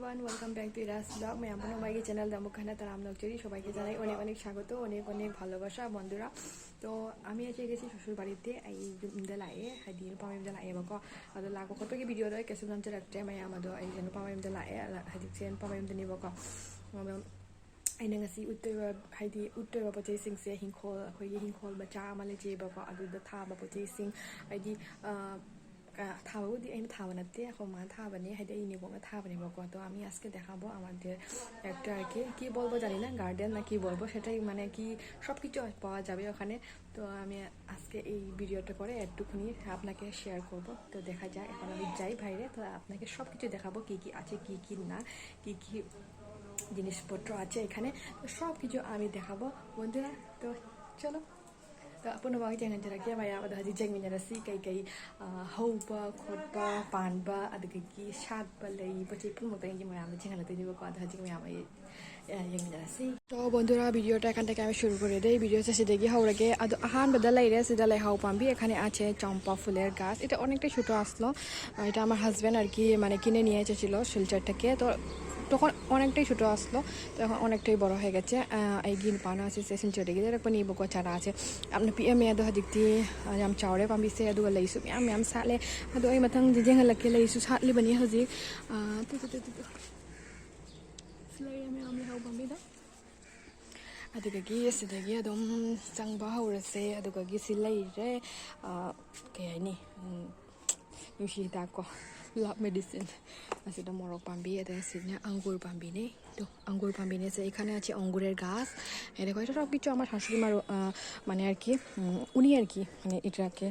Everyone, welcome back to Ira's blog. मैं अपन हमारे চ্যানেল দামুখানা তার আমলক চুরি সবাইকে জানাই অনেক অনেক স্বাগত, অনেক অনেক ভালোবাসা বন্ধুরা। তো আমি আজকে গেছি শ্বশুর বাড়িতে এই yumda lae hadi pa yumda lae ba ko ado lago ko pagi video dai kesu namche rakte mai amado ai jeno pa yumda lae hadi sen pa yumda ni ba ko aina ngasi uttoiba hadi uttoiba poche sing se hingkhol khoi hingkhol ba cha amale je ba ko adu da tha ba poche sing hadi থাবাবদি আমি থাবা নাতে এখন মা থাবানি হাইতে ইনি বলবো থাবানি বকো। তো আমি আজকে দেখাবো আমাদের একটা আর কি বলবো জানি না, গার্ডেন না কি বলবো, সেটাই মানে কি সব কিছু পাওয়া যাবে ওখানে। তো আমি আজকে এই ভিডিওটা করে একটুখানি আপনাকে শেয়ার করব। তো দেখা যায় এখন আমি যাই বাইরে, তো আপনাকে সব কিছু দেখাবো কি কি আছে কি কি না, কি কি জিনিসপত্র আছে এখানে, তো সব কিছু আমি দেখাবো বন্ধুরা। তো চলো। तो अपन Y jangan jarak ya maya ada haji jeng minarasi kai hauba khotba panba adagi shat balai bachi pun mota ngi maya am jengan late nibo ko ada haji maya mai yang minarasi। তো বন্ধুরা ভিডিওটা এখান থেকে আমি শুরু করে দেই। Video শেষে দেখি হাওড়াকে আদো আহান বদলাই রে সিদালাই হাও পাম্বি এখানে আছে চম্পা ফুলের গাছ। এটা অনেকটা ছোট আসলো, এটা আমার হাজবেন্ড আর কি মানে কিনে নিয়ে এসেছিল শিলচর থেকে। তো তখন অনেকটাই ছোটো আসলো, তো এখন অনেকটাই বড় হয়ে গেছে। এই গিন পানা আছে সে সিনচরে গিয়ে এরকম নিয়ে বকো চারা আছে আপনি PM মেয়াদো হাজিকতি yam chawre pambise aduga leisu yam sale adu ai mathang jenga lakke leisu satli bani haji tu slay yam hau pambi da aduga gi sidagi adom changba haurase aduga gi silai re kaya ni yushi ta ko love medicine asida morok pambi ada sidna angur pambi ne। তো আঙ্গুর পাম্বি নিয়েছে, এখানে আছে অঙ্গুরের গাছ। দেখো এটা সব কিছু আমার শাশুড়ি মার মানে আর কি উনি আর কি মানে এটাকে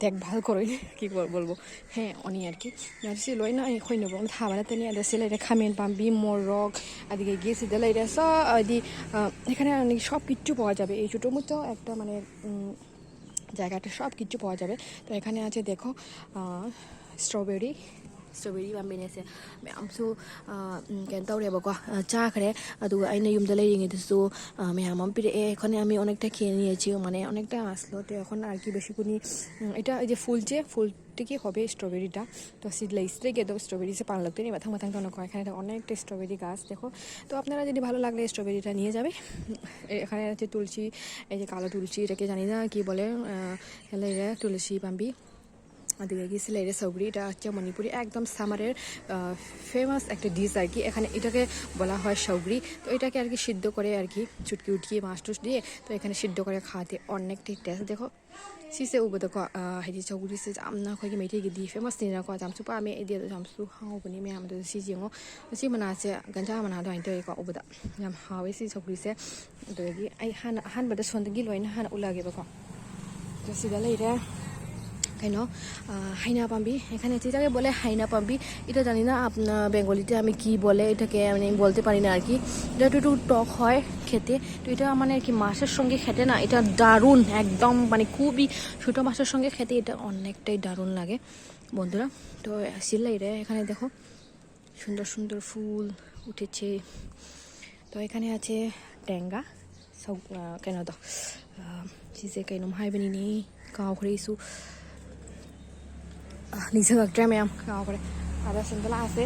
দেখভাল করে কি বলবো, হ্যাঁ উনি আর কি লয় না হয়ে নেবো থাবানাতে নিয়ে আদাসিল এটা খামেন পাম্বি মোরগ আদিকে গিয়েছি দিলে এটা সব আদি এখানে সব কিছু পাওয়া যাবে। এই ছোটো মতো একটা মানে জায়গাটা সব কিছু পাওয়া যাবে। তো এখানে আছে দেখো strawberry pambinese me amsu ken tawre ba ko cha khare adu aina yumda lai ringidsu me amam pire ekhone ami onekta খেয়ে নিয়েছি মানে অনেকটা আসলো। তো এখন আর কি বেশি কোনি এটা এই যে ফুলটি কি হবে স্ট্রবেরিটা। তো সিডলাইস থেকে তো স্ট্রবেরি সে পান লাগতে নেই মাথা মাথা তো এখানে অনেকটা স্ট্রবেরি গাছ দেখো। তো আপনারা যদি ভালো লাগলে স্ট্রবেরিটা নিয়ে যাবে। এখানে আছে তুলসী, এই যে কালো তুলসী এটাকে জানি না কি বলে, হেলে তুলসী পাম্বি আদিকে গিয়েছিল এটা সবরি। এটা হচ্ছে মণিপুরি একদম সামারের ফেমাস একটা ডিশ আর কি, এখানে এটাকে বলা হয় সবরি। তো এটাকে আর কি সিদ্ধ করে আর কি চুটকি উটকিয়ে মাছ টুস দিয়ে তো এখানে সিদ্ধ করে খাওয়াতে অনেকটাই টেস্ট। দেখো সিসে উবদকো হাইদি সবরি সে আমনা খোকি মেইটেগি দি ফেমাস নিনা কো জামসু পা মে এদিয়া জামসু হাওবনি মে আমদো সিজিঙो সি মনাছে গঞ্জা মনা দো আইতো eko ubada yam hawe si sobri se dogi ai han bada sondagi loina han ulage bako। তো সিদা লাইরে কেন হাইনা পাম্বি এখানে যেটাকে বলে হাইনা পাম্বি, এটা জানি না আপনার বেঙ্গলিতে আমি কি বলে এটাকে মানে আমি বলতে পারি না আর কি। এটা একটু টক হয় খেতে। তো এটা মানে আর কি মাছের সঙ্গে খেতে না এটা দারুণ একদম মানে খুবই ছোটো মাছের সঙ্গে খেতে এটা অনেকটাই দারুণ লাগে বন্ধুরা। তো সিলাই রে এখানে দেখো সুন্দর সুন্দর ফুল উঠেছে। তো এখানে আছে ট্যাঙ্গা সব কেন তো চিজে কেন হাইবেনি নেই কাউখরেইসু নিসঙ্গক্ট্রে ম্যাম কাউখরে আদা সিন্দলা আছে।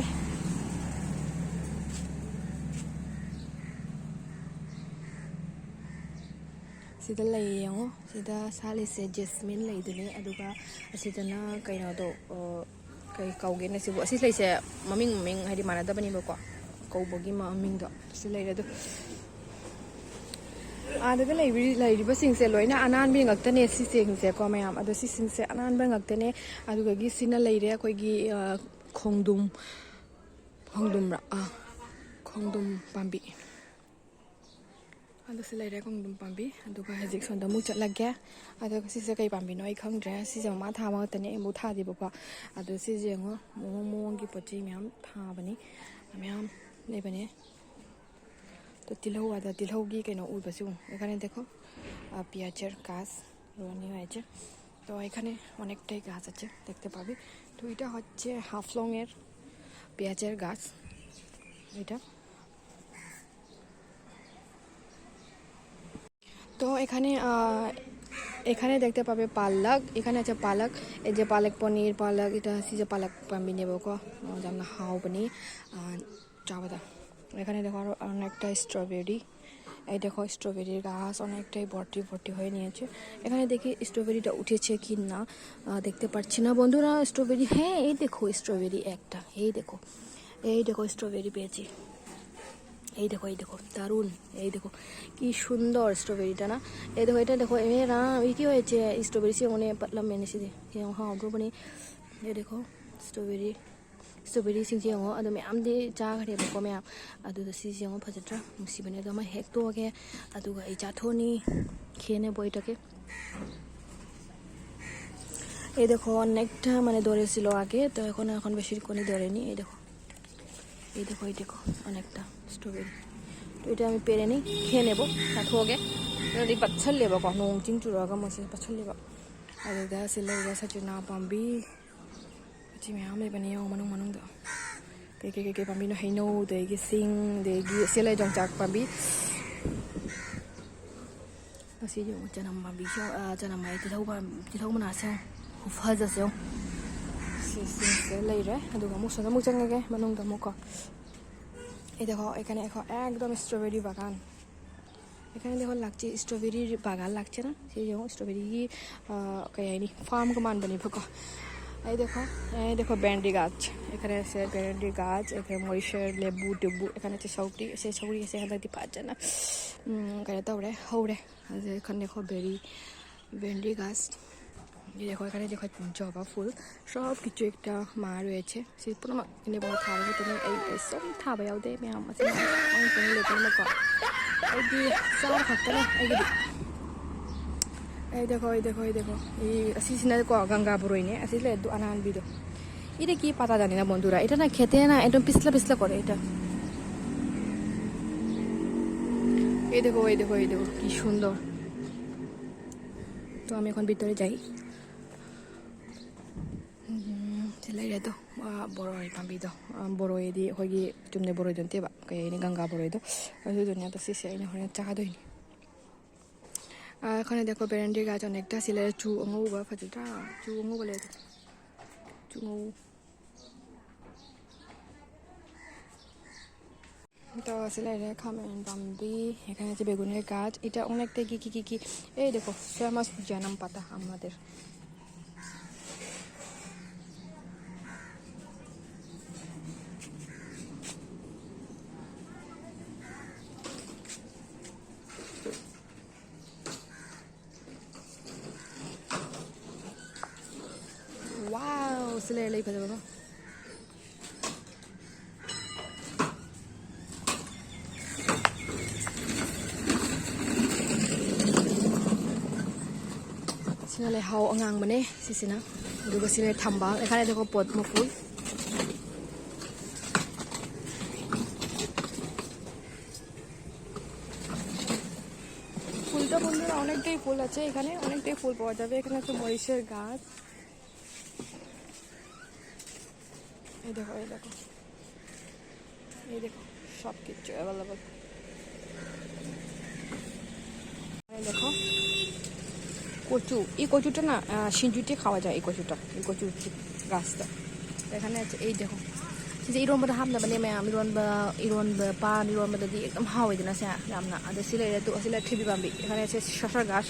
sida layingo sida salise jasmine laydune aduga asidana kainodo kai kaugena sibu asis laise maming hadi manada bani bako kaubogi maming do silayredo adaga layriba singse loina anan bi ngaktane si singse ko mayam ado si singse anan ba ngaktane aduga gi sina layre akoigi khongdum ra khongdum pambi ado silayre khongdum pambi aduga hajik sonda mu chatlagya ado sise kai pambi noi khangdre sise ma tha ma tane mu tha di bako ado sise ngo mo gi pochi myam tha bani myam lebane। তো তিলহু আদা তিলহু কেন উঠবেছি এখানে দেখো পেঁয়াজের গাছ রোয়ানি হয়েছে। তো এখানে অনেকটাই গাছ আছে দেখতে পাবি। তো এটা হচ্ছে হাফলংয়ের পেঁয়াজের গাছ এটা। তো এখানে দেখতে পাবে পালক, এখানে আছে পালক, এই যে পালক পনির পালক এটা আছে যে পালক পাম্বি নেব কো জানা হাও বনি চাবাদা এখানে দেখো আরো অনেকটা স্ট্রবেরি এই দেখো স্ট্রবেরির গাছ অনেকটাই ভর্তি ভর্তি হয়ে নিয়েছে এখানে দেখি স্ট্রবেরিটা উঠেছে কি না দেখতে পাচ্ছি না বন্ধুরা স্ট্রবেরি হ্যাঁ এই দেখো স্ট্রবেরি একটা এই দেখো স্ট্রবেরি পেয়েছি এই দেখো দারুণ এই দেখো কি সুন্দর স্ট্রবেরিটা না এই দেখো এটা দেখো এরা এই কি হয়েছে স্ট্রবেরি সে মনে পাতলাম মেনে সে হ্যাঁ অগ্রবণী এই দেখো স্ট্রবেরি স্ট্রবেরি সিংꯁꯦ ꯌꯦꯡꯉꯣ ꯑꯗꯨ ꯃꯌꯥꯝꯗꯤ ꯆꯥꯈ꯭ꯔꯦꯕꯀꯣ ꯃꯌꯥꯝ ꯑꯗꯨꯗ ꯁꯤꯁꯦ ꯌꯦꯡꯉꯣ ꯐꯖꯗ꯭ꯔꯥ ꯅꯨꯡꯁꯤꯕꯅꯦ ꯑꯗꯣ ꯑꯃ ꯍꯦꯛꯇꯣꯛꯑꯒꯦ ꯑꯗꯨꯒ ꯑꯩ ꯆꯥꯊꯣꯛꯑꯅꯤ খেয়ে বইটাকে এই দেখো অনেকটা মানে ধরেছিল আগে তো এখন বেশি কোনি ধরেনি এই দেখো অনেকটা স্ট্রবেরি তো এটা আমি পেরে নিই খেয়ে নেবো চাথোগে ꯔꯗꯤ ꯄꯠꯁꯜꯂꯦꯕꯀꯣ ꯅꯣꯡ ꯆꯤꯡ ꯆꯨꯔꯒ ꯃꯣꯏꯁꯦ ꯄꯠꯁꯜꯂꯦꯕ ꯑꯗꯨꯗ ꯁꯤ ꯂꯩꯔꯤꯕ ꯁꯆꯤꯅꯥ ꯄꯥꯝꯕꯤ ꯁꯤ ꯃꯌꯥꯝ ꯂꯩꯕꯅꯦ ꯌꯦꯡꯉꯣ ꯃꯅꯨꯡꯗ ꯀꯩ ꯄꯥꯝꯕꯤꯅꯣ ꯍꯩꯅꯧ ꯑꯗꯒꯤ ꯁꯤꯡ ꯑꯗꯒꯤ ꯁꯤ ꯂꯩ ꯌꯣꯡꯆꯥꯛ ꯄꯥꯝꯕꯤ ꯑꯁꯤ ꯌꯦꯡꯉꯣ ꯆꯅꯝ ꯄꯥꯝꯕꯤꯁꯨ ꯆꯅꯝ ꯍꯥꯏ ꯇꯤꯜꯍꯧ ꯃꯅꯥꯁꯦ ꯈꯨꯐꯖꯁꯦ ꯌꯦꯡꯉꯣ সিসিংসে লইরে আদুগা মুখ সঙ্গে মুখ চাঙ্গে মানুংদা মুখ এই দেখো এখানে একদম স্ট্রবেরি বাগান এখানে দেখো লাগছে স্ট্রবেরির বাগান লাগছে না সেই যেমন স্ট্রবেরি কাইনি ফার্ম কমান বানি ফোক এই দেখো ভেন্ডি গাছ এখানে আছে ভেন্ডি গাছ এখানে মরিচের লেবু টেবু এখানে আছে সৌটি আছে এখানে পাচ্ছে না কাইনে তৌরে হৌরে এখানে দেখো ভেন্ডি গাছ এই দেখো এখানে দেখো জবা ফুল সব কিছু একটা মা রয়েছে সেই পুরো এনে বড় থাবা ভিতরে এই সব থাবা ইয়াউদে ম্যাম আছে আমি তুমি লেতে মকো এইদি চার খাতরে এই দেখো এই আসিসিনা কো গঙ্গা বরইনে আসিলে দু আনান বিদো এটা কি পাতা জানি না বন্ধুরা এটা না খেতে না একদম পিছলা করে এটা এই দেখো কি সুন্দর তো আমি এখন ভিতরে যাই ꯂꯩꯔꯦꯗꯣ ꯕꯣꯔꯣꯏ ꯄꯥꯝꯕꯤꯗꯣ ꯕꯣꯔꯣꯏꯗꯤ ꯑꯩꯈꯣꯏꯒꯤ ꯆꯨꯝꯅ ꯕꯣꯔꯣꯏꯗꯣ ꯅꯠꯇꯦꯕ ꯀꯩ ꯍꯥꯏꯅꯤ ꯒꯪꯒꯥ ꯕꯣꯔꯣꯏꯗꯣ ꯑꯗꯨꯗꯨꯅꯦ ꯑꯗꯣ ꯁꯤꯁꯦ ꯑꯩꯅ ꯍꯣꯔꯦꯟ ꯆꯥꯗꯣꯏꯅꯤ এখানে দেখো বেরেন্ডি গাছ অনেকটা সিলে চু অঙৌবা ফজটা চু অঙৌবা লে চু অঙৌ তো সিলে খামেন পাম্বি এখানে আছে বেগুনের গাছ এটা অনেকটা কি এই দেখো ফেমাস জানাম পাতা আমাদের Wow, sila lay pa ba? Sila lay haw angang mane sisina. Duga sila thambal. Ekhane dekho pot mo ফুল ফুলটা বন্ধুরা অনেকটাই ফুল আছে এখানে অনেকটাই ফুল পাওয়া যাবে এখানে একটা মরিচের গাছ এই দেখো সব কিছু অ্যাভেলেবল এই দেখো কচু এই কচুটা না সিঞ্জুতে খাওয়া যায় এই কচু গাছটা এখানে আছে এই দেখো সিজে ইরোনবাদা হামনাবানে ম্যাম ইরোনবা পান ইরোনবাদাদি একদম হাওয়াইদনা সে আমনা আদা সিলে তো সিলে ঠিবি বাম্বি এখানে আছে শশার গাছ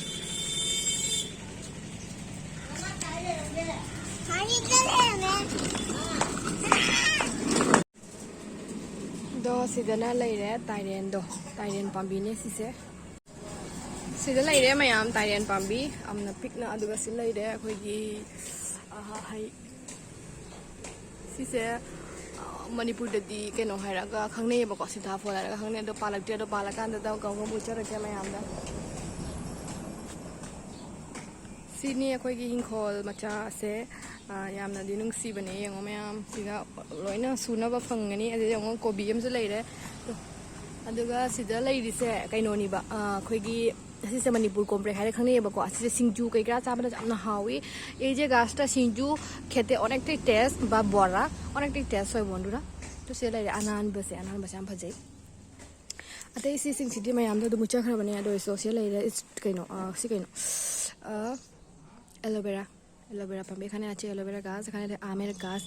do sidana leire tairen pambi ne sise sida leire mayam tairen pambi amna pikna aduga sil leire akhoi gi hai sise manipur dadi keno hairaga khangne ba ko sida fola ga khangne do palakte do palakan da gaw mu chara ke mayam da sini akhoi gi hingkhol macha ase yamna di nungsibane yengo mayam siga loina sunaba phangani ade yengo kobi amsu leire to aduga sida leirise kainoni ba akhoi gi asise manipur complex haire khangne ba ko asise singju kai gra chabana jamna hawi ei je gashta singju khete onektai taste ba bora onektai taste hoy bondura to se leire anan base am phajai atei si sing sidi mayam do mucha khrabane ado so se leire is kaino si kaino aloe vera aloe vera pump এখানে আছে aloe vera গাছ, এখানে আমের গাছ।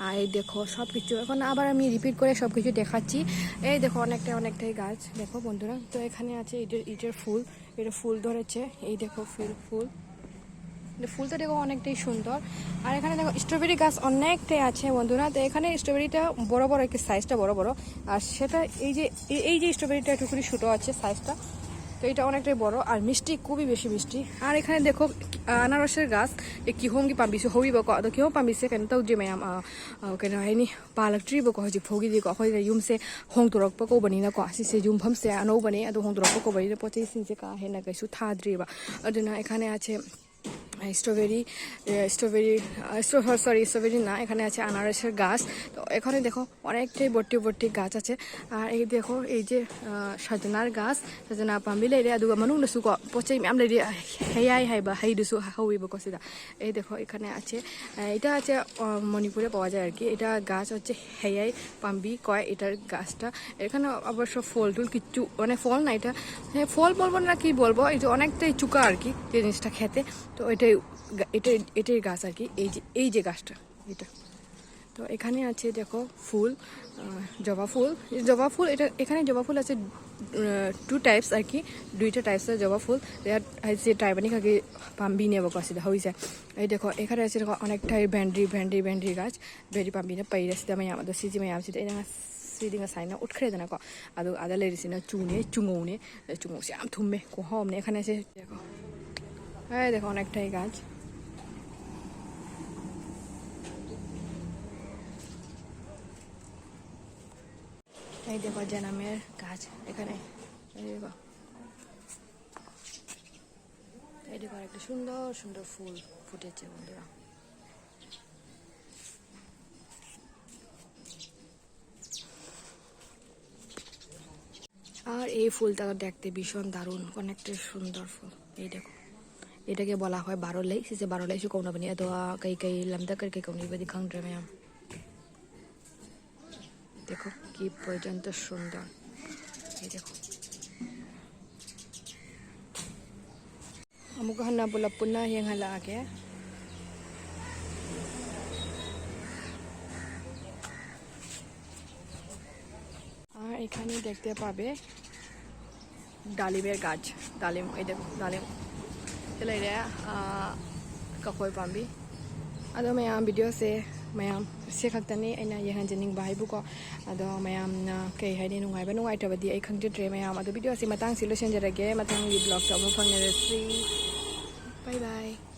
আর এই দেখো সব কিছু এখন আবার আমি রিপিট করে সব কিছু দেখাচ্ছি। এই দেখো অনেকটাই গাছ দেখো বন্ধুরা। তো এখানে আছে ইটের ফুল, এটা ফুল ধরেছে, এই দেখো ফুল ফুলটা দেখো অনেকটাই সুন্দর। আর এখানে দেখো স্ট্রবেরি গাছ অনেকটাই আছে বন্ধুরা। তো এখানে স্ট্রবেরিটা বড় বড় একটু সাইজটা বড়, আর সেটা এই যে স্ট্রবেরিটা একটুখানি ছোটো আছে সাইজটা, তো এটা অনেকটাই বড় আর মিষ্টি, খুবই বেশি মিষ্টি। আর এখানে দেখো আনারসের গাছ, কিহোমগি পাম্বিসু হবিব ক তো কিহোম পাম্বিসে কেন তাও যে mayam kena ini palaktribo ko ji phogi di ko khoi yum se hongtorok pa ko bani na ko si se yum pham se ano bani ado hongtorok pa ko bani na pochei sin se ka he na kaisu thadri ba aduna এখানে আছে strawberry strawberry না, এখানে আছে আনারসের গাছ। তো এখানে দেখো অনেকটাই ভর্তি গাছ আছে। আর এই দেখো এই যে সজনার গাছ, সজনা পাম্বি লেরে আদুগা মানুষু ক পচে ম্যাম লেরে হেয়াই হাইবা হাইডুসু হাউইব কসিদা। এই দেখো এখানে আছে, এটা আছে মণিপুরে পাওয়া যায় আর কি। এটা গাছ হচ্ছে হেয়াই পাম্বি কয় এটার গাছটা। এখানে অবশ্য ফল টুল কিচ্ছু মানে ফল না, এটা ফল বলবো না কি বলবো, এটা অনেকটাই চুকা আর কি জিনিসটা খেতে। তো এটাই গাছ আর কি, এই যে গাছটা এটা। তো এখানে আছে দেখো ফুল, জবা ফুল এটা এখানে জবা ফুল আছে 2 টাইপস আর কি, 2টা টাইপসের জবা ফুল। যে টাইবানি খাগে পাম্বি নেব কাছে হয়েছে। এই দেখো এখানে আছে দেখো অনেকটাই ভেন্ডি গাছ, ভেন্ডি পাম্বি না পাইরা সিদা মাই আমাদের সিজি মাই আমসিদা এনা সিদিnga সাইনা উঠখরে না কো আদো আদা লেরিসিনা চুঙৌসে আম থুমে কো হমনে। এখানে আছে দেখো, এই দেখো অনেকটাই গাছ। এই দেখো জানামের গাছ এখানে, এই দেখো একটা সুন্দর ফুল ফুটেছে বন্ধুরা। আর এই ফুলটা দেখতে ভীষণ দারুণ, অনেকটা সুন্দর ফুল। এই দেখো এটাকে বলা হয় বারোলাই, সিসে বারোলাই সু কৌনা বানি अदवा कई लमदा करके कौनी बदी खंग रहे हैं। देखो কি পর্যন্ত সুন্দর, এই দেখো अमुक हन्ना बोला पुन्ना हिंग हला आके। আর এখানে দেখতে পাবে ডালিমের গাছ, ডালিম এই দেখো ডালিম চলে রে kahoy pambi ado mayam video se mayam se khaktani aina yehan jening bai bu ko ado mayam na kai haini nungai ba nungai tabadi ai khangje tre mayam ado video se matang solution jarage matang vlog ta mo phang ne bye bye।